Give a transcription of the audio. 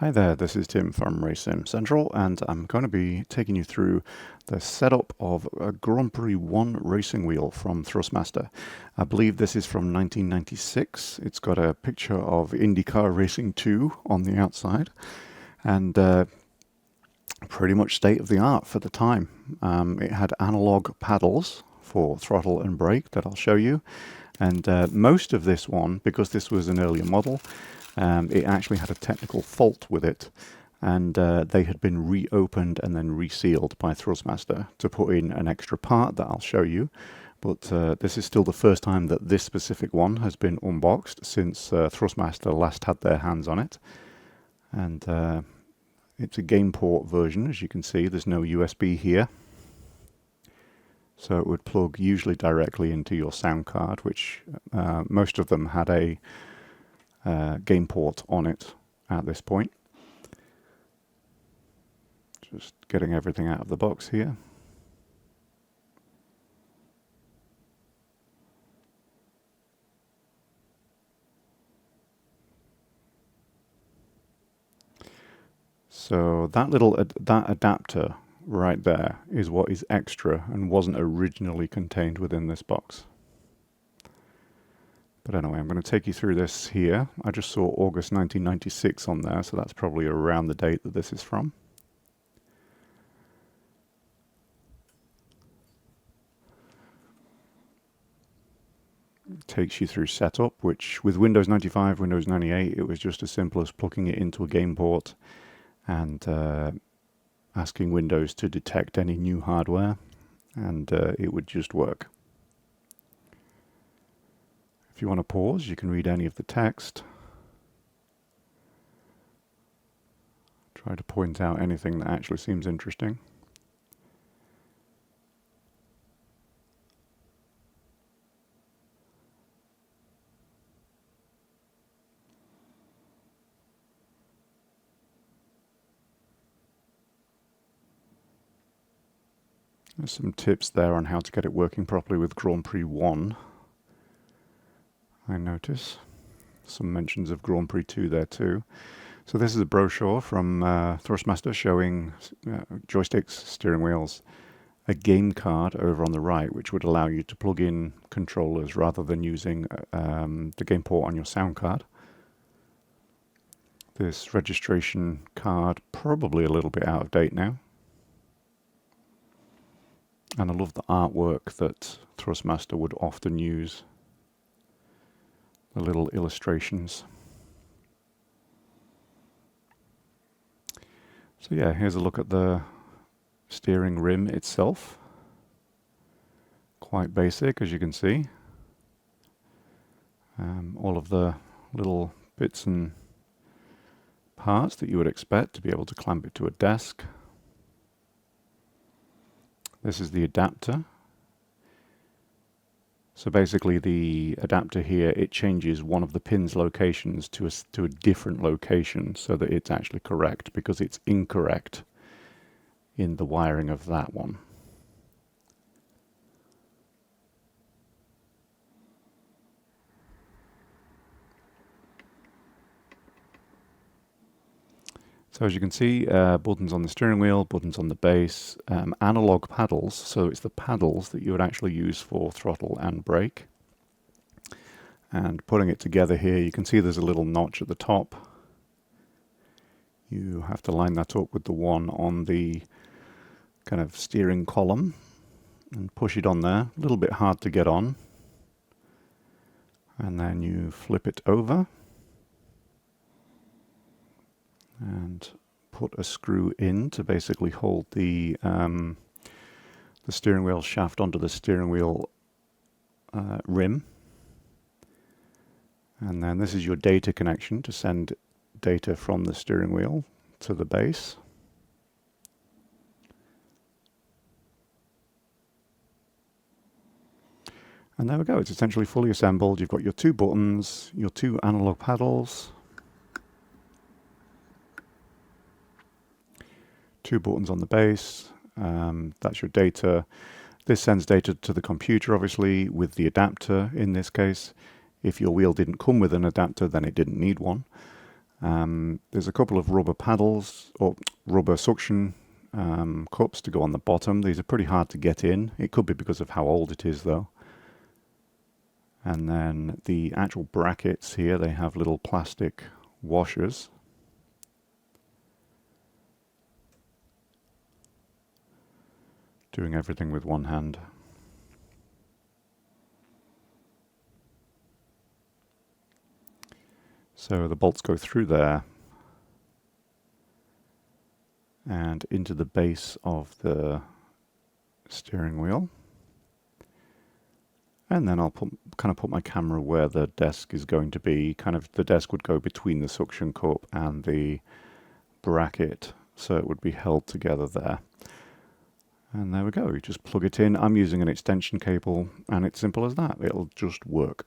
Hi there, this is Tim from Racing Central, and I'm going to be taking you through the setup of a Grand Prix 1 racing wheel from Thrustmaster. I believe this is from 1996. It's got a picture of IndyCar Racing 2 on the outside, and pretty much state of the art for the time. It had analog paddles for throttle and brake that I'll show you, and most of this one, because this was an earlier model, it actually had a technical fault with it, and they had been reopened and then resealed by Thrustmaster to put in an extra part that I'll show you. But this is still the first time that this specific one has been unboxed since Thrustmaster last had their hands on it. And it's a game port version, as you can see. There's no USB here. So it would plug usually directly into your sound card, which most of them had a game port on it at this point. Just getting everything out of the box here. So that adapter right there is what is extra and wasn't originally contained within this box. But anyway, I'm going to take you through this here. I just saw August 1996 on there, so that's probably around the date that this is from. It takes you through setup, which with Windows 95, Windows 98, it was just as simple as plugging it into a game port and asking Windows to detect any new hardware, and it would just work. If you want to pause, you can read any of the text. Try to point out anything that actually seems interesting. There's some tips there on how to get it working properly with Grand Prix 1. I notice some mentions of Grand Prix 2 there too. So this is a brochure from Thrustmaster showing joysticks, steering wheels, a game card over on the right, which would allow you to plug in controllers rather than using the game port on your sound card. This registration card, probably a little bit out of date now. And I love the artwork that Thrustmaster would often use. The little illustrations. So yeah, here's a look at the steering rim itself. Quite basic, as you can see. All of the little bits and parts that you would expect to be able to clamp it to a desk. This is the adapter. So basically the adapter here, it changes one of the pin's locations to a different location so that it's actually correct, because it's incorrect in the wiring of that one. So as you can see, buttons on the steering wheel, buttons on the base, analog paddles, so it's the paddles that you would actually use for throttle and brake. And putting it together here, you can see there's a little notch at the top. You have to line that up with the one on the kind of steering column and push it on there. A little bit hard to get on. And then you flip it over and put a screw in to basically hold the steering wheel shaft onto the steering wheel rim. And then this is your data connection to send data from the steering wheel to the base. And there we go, it's essentially fully assembled. You've got your two buttons, your two analog paddles, two buttons on the base. That's your data. This sends data to the computer, obviously, with the adapter in this case. If your wheel didn't come with an adapter, then it didn't need one. There's a couple of rubber paddles or rubber suction cups to go on the bottom. These are pretty hard to get in. It could be because of how old it is though. And then the actual brackets here, they have little plastic washers. Doing everything with one hand. So the bolts go through there and into the base of the steering wheel. And then I'll kind of put my camera where the desk is going to be. Kind of the desk would go between the suction cup and the bracket, so it would be held together there. And there we go, you just plug it in. I'm using an extension cable and it's simple as that, it'll just work.